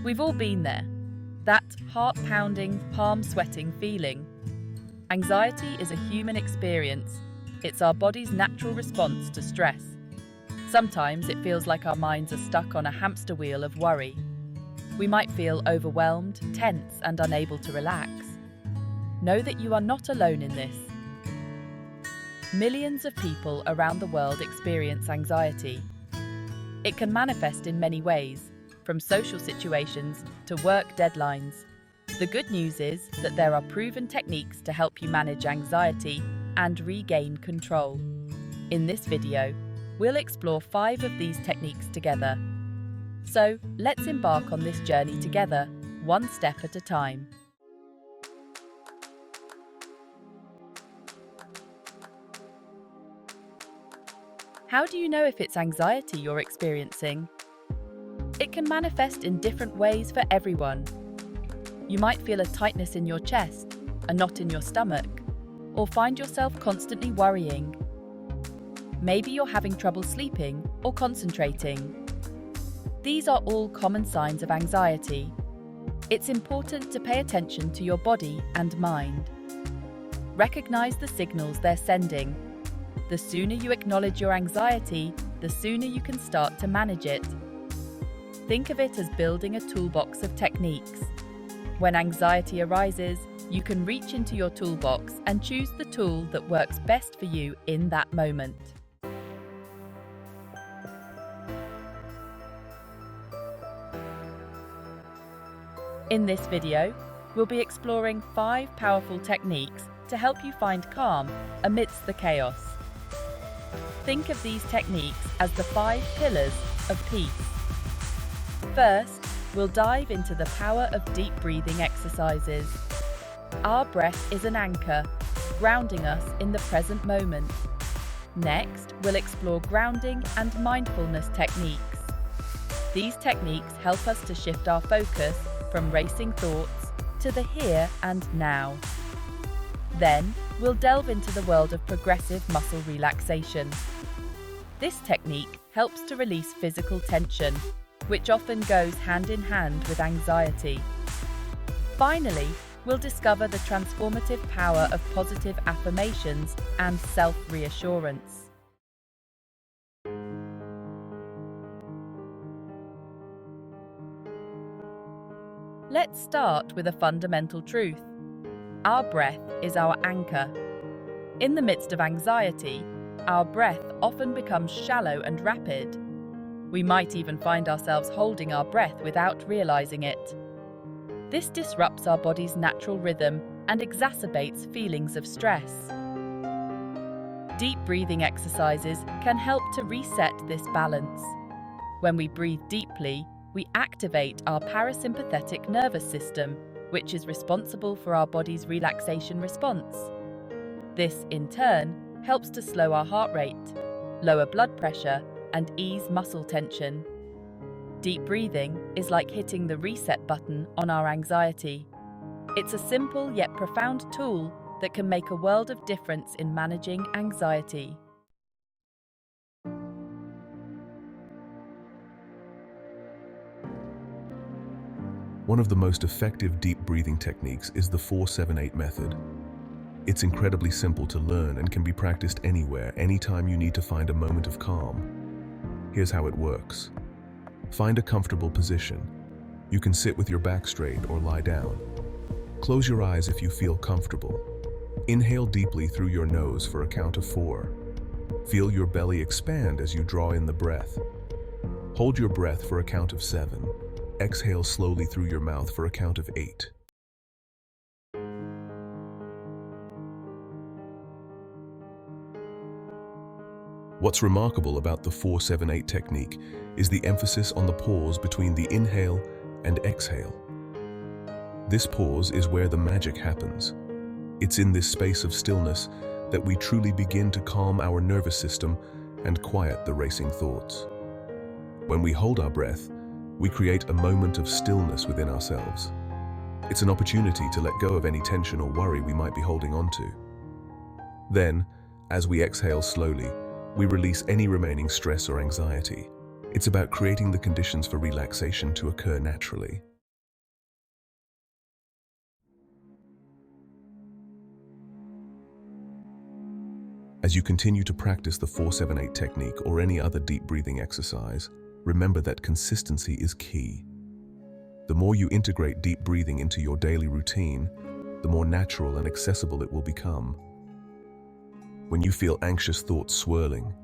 We've all been there. That heart-pounding, palm-sweating feeling. Anxiety is a human experience. It's our body's natural response to stress. Sometimes it feels like our minds are stuck on a hamster wheel of worry. We might feel overwhelmed, tense, and unable to relax. Know that you are not alone in this. Millions of people around the world experience anxiety. It can manifest in many ways, from social situations to work deadlines. The good news is that there are proven techniques to help you manage anxiety and regain control. In this video, we'll explore 5 of these techniques together. So, let's embark on this journey together, one step at a time. How do you know if it's anxiety you're experiencing? It can manifest in different ways for everyone. You might feel a tightness in your chest, a knot in your stomach, or find yourself constantly worrying. Maybe you're having trouble sleeping or concentrating. These are all common signs of anxiety. It's important to pay attention to your body and mind. Recognize the signals they're sending. The sooner you acknowledge your anxiety, the sooner you can start to manage it. Think of it as building a toolbox of techniques. When anxiety arises, you can reach into your toolbox and choose the tool that works best for you in that moment. In this video, we'll be exploring 5 powerful techniques to help you find calm amidst the chaos. Think of these techniques as the 5 pillars of peace. First, we'll dive into the power of deep breathing exercises. Our breath is an anchor, grounding us in the present moment. Next, we'll explore grounding and mindfulness techniques. These techniques help us to shift our focus from racing thoughts to the here and now. Then, we'll delve into the world of progressive muscle relaxation. This technique helps to release physical tension, which often goes hand in hand with anxiety. Finally, we'll discover the transformative power of positive affirmations and self-reassurance. Let's start with a fundamental truth. Our breath is our anchor. In the midst of anxiety, our breath often becomes shallow and rapid. We might even find ourselves holding our breath without realizing it. This disrupts our body's natural rhythm and exacerbates feelings of stress. Deep breathing exercises can help to reset this balance. When we breathe deeply, we activate our parasympathetic nervous system, which is responsible for our body's relaxation response. This, in turn, helps to slow our heart rate, lower blood pressure, and ease muscle tension. Deep breathing is like hitting the reset button on our anxiety. It's a simple yet profound tool that can make a world of difference in managing anxiety. One of the most effective deep breathing techniques is the 4-7-8 method. It's incredibly simple to learn and can be practiced anywhere, anytime you need to find a moment of calm. Here's how it works. Find a comfortable position. You can sit with your back straight or lie down. Close your eyes if you feel comfortable. Inhale deeply through your nose for a count of 4. Feel your belly expand as you draw in the breath. Hold your breath for a count of 7. Exhale slowly through your mouth for a count of 8. What's remarkable about the 4-7-8 technique is the emphasis on the pause between the inhale and exhale. This pause is where the magic happens. It's in this space of stillness that we truly begin to calm our nervous system and quiet the racing thoughts. When we hold our breath, we create a moment of stillness within ourselves. It's an opportunity to let go of any tension or worry we might be holding on to. Then, as we exhale slowly, we release any remaining stress or anxiety. It's about creating the conditions for relaxation to occur naturally. As you continue to practice the 4-7-8 technique or any other deep breathing exercise, remember that consistency is key. The more you integrate deep breathing into your daily routine, the more natural and accessible it will become. When you feel anxious thoughts swirling,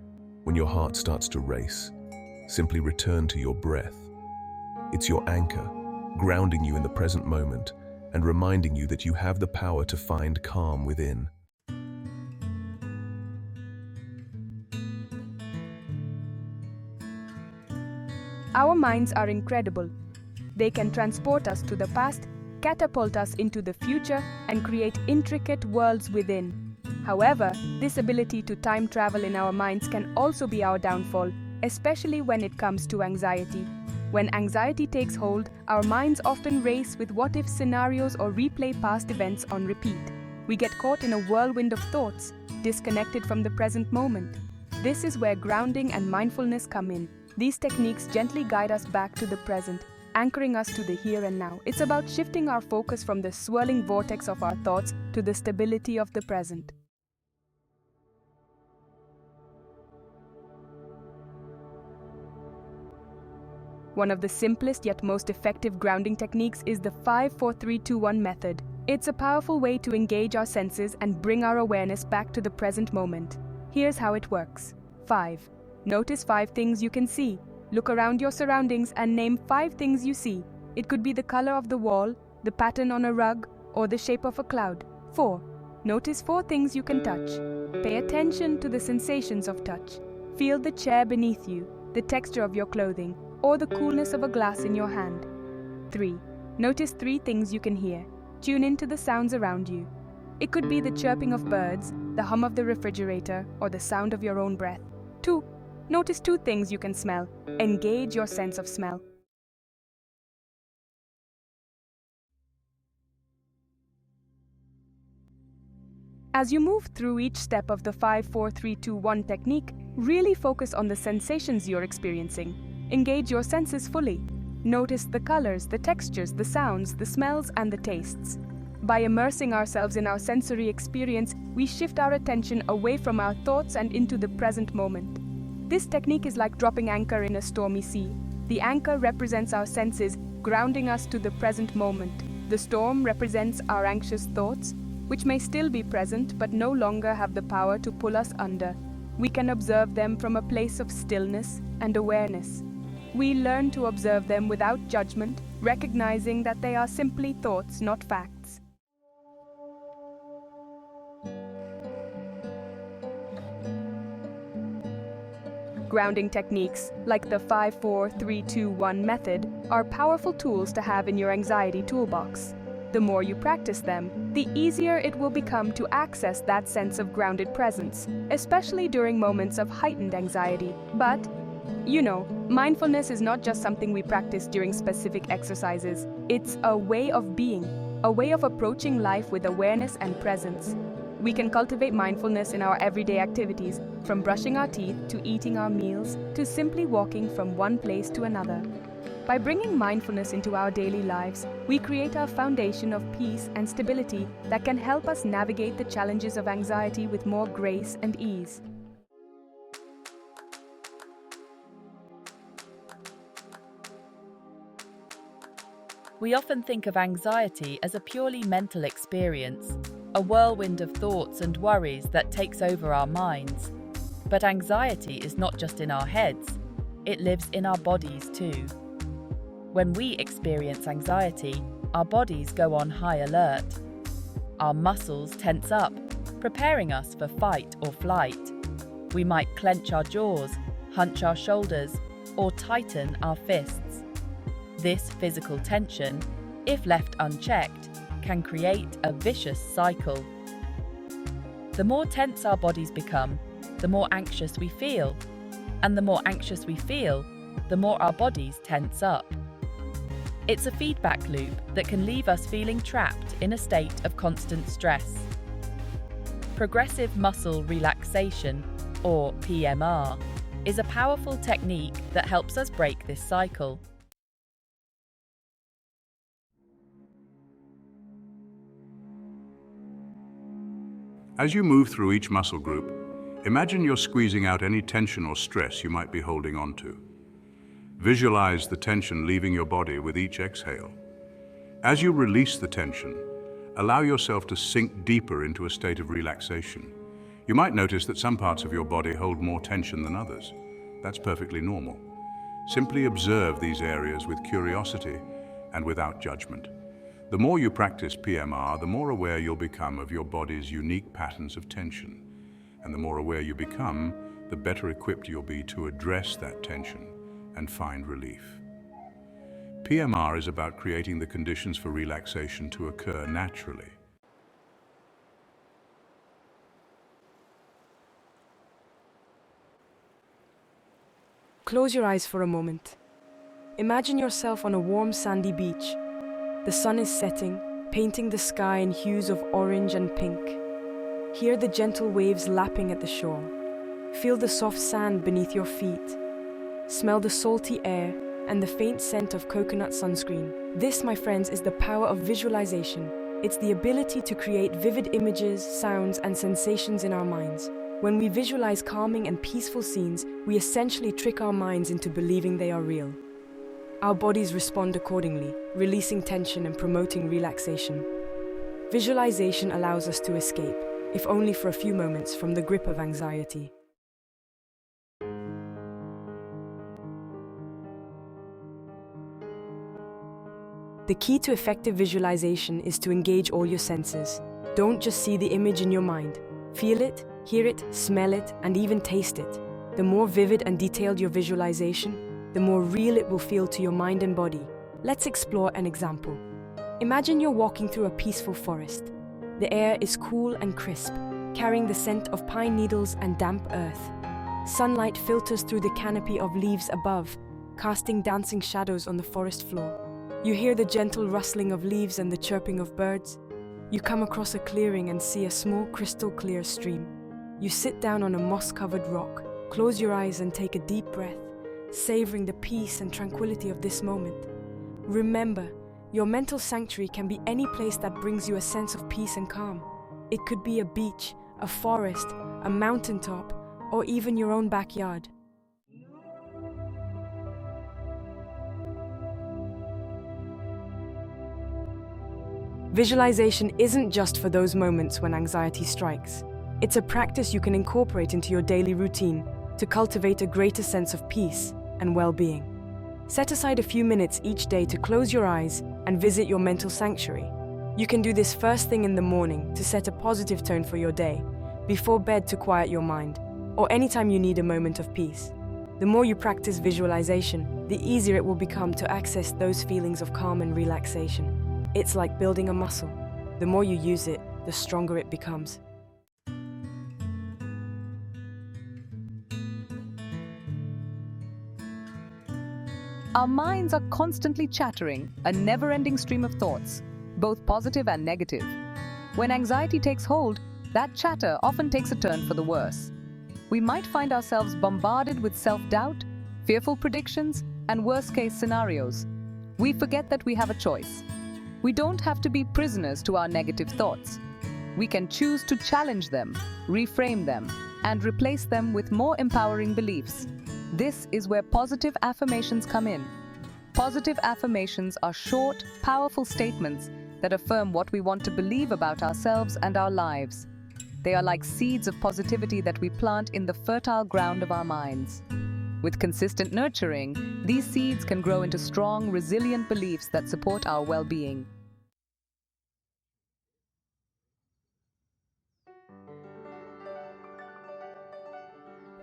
when your heart starts to race, simply return to your breath. It's your anchor, grounding you in the present moment and reminding you that you have the power to find calm within. Our minds are incredible. They can transport us to the past, catapult us into the future, and create intricate worlds within. However, this ability to time travel in our minds can also be our downfall, especially when it comes to anxiety. When anxiety takes hold, our minds often race with what-if scenarios or replay past events on repeat. We get caught in a whirlwind of thoughts, disconnected from the present moment. This is where grounding and mindfulness come in. These techniques gently guide us back to the present, anchoring us to the here and now. It's about shifting our focus from the swirling vortex of our thoughts to the stability of the present. One of the simplest yet most effective grounding techniques is the 5-4-3-2-1 method. It's a powerful way to engage our senses and bring our awareness back to the present moment. Here's how it works. 5. Notice 5 things you can see. Look around your surroundings and name 5 things you see. It could be the color of the wall, the pattern on a rug, or the shape of a cloud. 4. Notice 4 things you can touch. Pay attention to the sensations of touch. Feel the chair beneath you, the texture of your clothing, or the coolness of a glass in your hand. 3. Notice 3 things you can hear. Tune into the sounds around you. It could be the chirping of birds, the hum of the refrigerator, or the sound of your own breath. 2. Notice 2 things you can smell. Engage your sense of smell. As you move through each step of the 5-4-3-2-1 technique, really focus on the sensations you're experiencing. Engage your senses fully. Notice the colors, the textures, the sounds, the smells, and the tastes. By immersing ourselves in our sensory experience, we shift our attention away from our thoughts and into the present moment. This technique is like dropping anchor in a stormy sea. The anchor represents our senses, grounding us to the present moment. The storm represents our anxious thoughts, which may still be present but no longer have the power to pull us under. We can observe them from a place of stillness and awareness. We learn to observe them without judgment, recognizing that they are simply thoughts, not facts. Grounding techniques, like the 5-4-3-2-1 method, are powerful tools to have in your anxiety toolbox. The more you practice them, the easier it will become to access that sense of grounded presence, especially during moments of heightened anxiety. But, mindfulness is not just something we practice during specific exercises. It's a way of being, a way of approaching life with awareness and presence. We can cultivate mindfulness in our everyday activities, from brushing our teeth to eating our meals to simply walking from one place to another. By bringing mindfulness into our daily lives, we create a foundation of peace and stability that can help us navigate the challenges of anxiety with more grace and ease. We often think of anxiety as a purely mental experience, a whirlwind of thoughts and worries that takes over our minds. But anxiety is not just in our heads, it lives in our bodies too. When we experience anxiety, our bodies go on high alert. Our muscles tense up, preparing us for fight or flight. We might clench our jaws, hunch our shoulders, or tighten our fists. This physical tension, if left unchecked, can create a vicious cycle. The more tense our bodies become, the more anxious we feel. And the more anxious we feel, the more our bodies tense up. It's a feedback loop that can leave us feeling trapped in a state of constant stress. Progressive muscle relaxation, or PMR, is a powerful technique that helps us break this cycle. As you move through each muscle group, Imagine you're squeezing out any tension or stress you might be holding on to. Visualize the tension leaving your body with each exhale. As you release the tension, allow yourself to sink deeper into a state of relaxation. You might notice that some parts of your body hold more tension than others. That's perfectly normal. Simply observe these areas with curiosity and without judgment. The more you practice PMR, the more aware you'll become of your body's unique patterns of tension. And the more aware you become, the better equipped you'll be to address that tension and find relief. PMR is about creating the conditions for relaxation to occur naturally. Close your eyes for a moment. Imagine yourself on a warm sandy beach. The sun is setting, painting the sky in hues of orange and pink. Hear the gentle waves lapping at the shore. Feel the soft sand beneath your feet. Smell the salty air and the faint scent of coconut sunscreen. This, my friends, is the power of visualization. It's the ability to create vivid images, sounds, and sensations in our minds. When we visualize calming and peaceful scenes, we essentially trick our minds into believing they are real. Our bodies respond accordingly, releasing tension and promoting relaxation. Visualization allows us to escape, if only for a few moments, from the grip of anxiety. The key to effective visualization is to engage all your senses. Don't just see the image in your mind. Feel it, hear it, smell it, and even taste it. The more vivid and detailed your visualization, the more real it will feel to your mind and body. Let's explore an example. Imagine you're walking through a peaceful forest. The air is cool and crisp, carrying the scent of pine needles and damp earth. Sunlight filters through the canopy of leaves above, casting dancing shadows on the forest floor. You hear the gentle rustling of leaves and the chirping of birds. You come across a clearing and see a small crystal-clear stream. You sit down on a moss-covered rock, close your eyes and take a deep breath, savoring the peace and tranquility of this moment. Remember, your mental sanctuary can be any place that brings you a sense of peace and calm. It could be a beach, a forest, a mountaintop, or even your own backyard. Visualization isn't just for those moments when anxiety strikes. It's a practice you can incorporate into your daily routine to cultivate a greater sense of peace and well-being. Set aside a few minutes each day to close your eyes and visit your mental sanctuary. You can do this first thing in the morning to set a positive tone for your day, before bed to quiet your mind, or anytime you need a moment of peace. The more you practice visualization, the easier it will become to access those feelings of calm and relaxation. It's like building a muscle. The more you use it, the stronger it becomes. Our minds are constantly chattering, a never-ending stream of thoughts, both positive and negative. When anxiety takes hold, that chatter often takes a turn for the worse. We might find ourselves bombarded with self-doubt, fearful predictions, and worst-case scenarios. We forget that we have a choice. We don't have to be prisoners to our negative thoughts. We can choose to challenge them, reframe them, and replace them with more empowering beliefs. This is where positive affirmations come in. Positive affirmations are short, powerful statements that affirm what we want to believe about ourselves and our lives. They are like seeds of positivity that we plant in the fertile ground of our minds. With consistent nurturing, these seeds can grow into strong, resilient beliefs that support our well-being.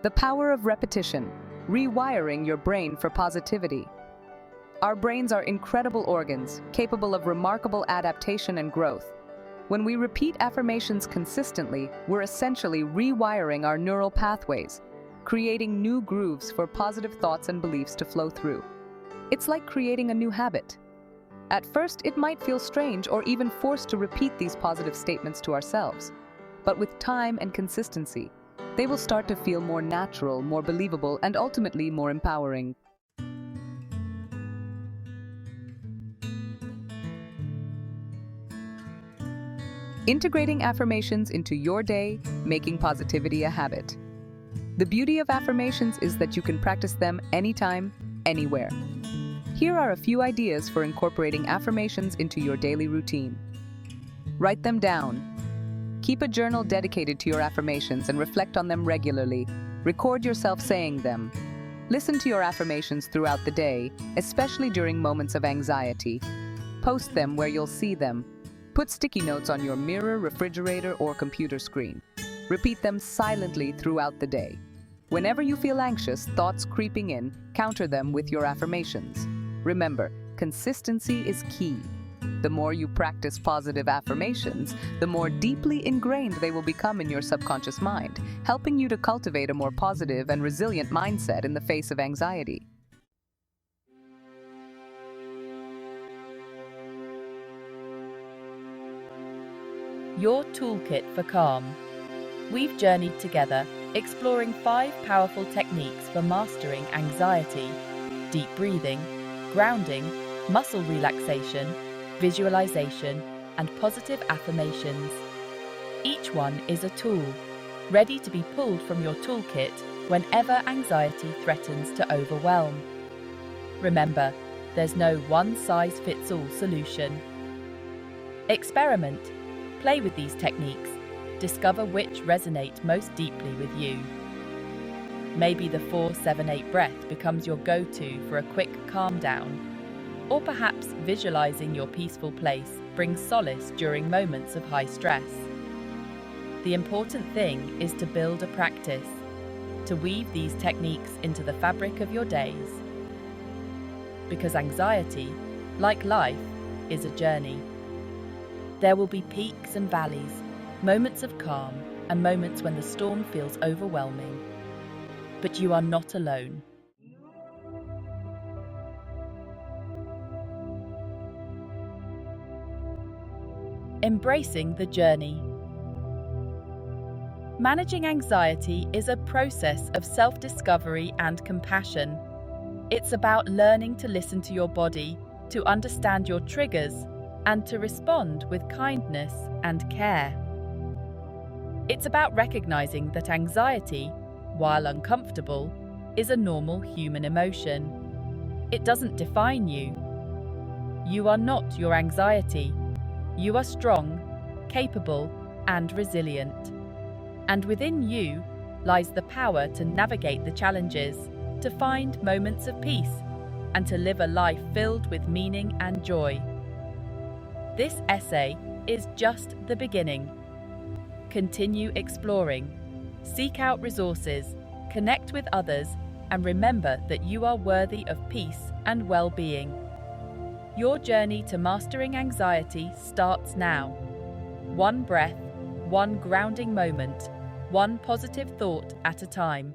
The power of repetition, rewiring your brain for positivity. Our brains are incredible organs, capable of remarkable adaptation and growth. When we repeat affirmations consistently, we're essentially rewiring our neural pathways, creating new grooves for positive thoughts and beliefs to flow through. It's like creating a new habit. At first, it might feel strange or even forced to repeat these positive statements to ourselves. But with time and consistency, they will start to feel more natural, more believable, and ultimately more empowering. Integrating affirmations into your day, making positivity a habit. The beauty of affirmations is that you can practice them anytime, anywhere. Here are a few ideas for incorporating affirmations into your daily routine. Write them down. Keep a journal dedicated to your affirmations and reflect on them regularly. Record yourself saying them. Listen to your affirmations throughout the day, especially during moments of anxiety. Post them where you'll see them. Put sticky notes on your mirror, refrigerator, or computer screen. Repeat them silently throughout the day. Whenever you feel anxious, thoughts creeping in, counter them with your affirmations. Remember, consistency is key. The more you practice positive affirmations, the more deeply ingrained they will become in your subconscious mind, helping you to cultivate a more positive and resilient mindset in the face of anxiety. Your toolkit for calm. We've journeyed together, exploring 5 powerful techniques for mastering anxiety: deep breathing, grounding, muscle relaxation, visualization, and positive affirmations. Each one is a tool, ready to be pulled from your toolkit whenever anxiety threatens to overwhelm. Remember, there's no one-size-fits-all solution. Experiment. Play with these techniques. Discover which resonate most deeply with you. Maybe the 4-7-8 breath becomes your go-to for a quick calm down. Or perhaps visualizing your peaceful place brings solace during moments of high stress. The important thing is to build a practice, to weave these techniques into the fabric of your days. Because anxiety, like life, is a journey. There will be peaks and valleys, moments of calm, and moments when the storm feels overwhelming. But you are not alone. Embracing the journey. Managing anxiety is a process of self-discovery and compassion. It's about learning to listen to your body, to understand your triggers, and to respond with kindness and care. It's about recognizing that anxiety, while uncomfortable, is a normal human emotion. It doesn't define you. You are not your anxiety. You are strong, capable, and resilient. And within you lies the power to navigate the challenges, to find moments of peace, and to live a life filled with meaning and joy. This essay is just the beginning. Continue exploring, seek out resources, connect with others, and remember that you are worthy of peace and well-being. Your journey to mastering anxiety starts now. One breath, one grounding moment, one positive thought at a time.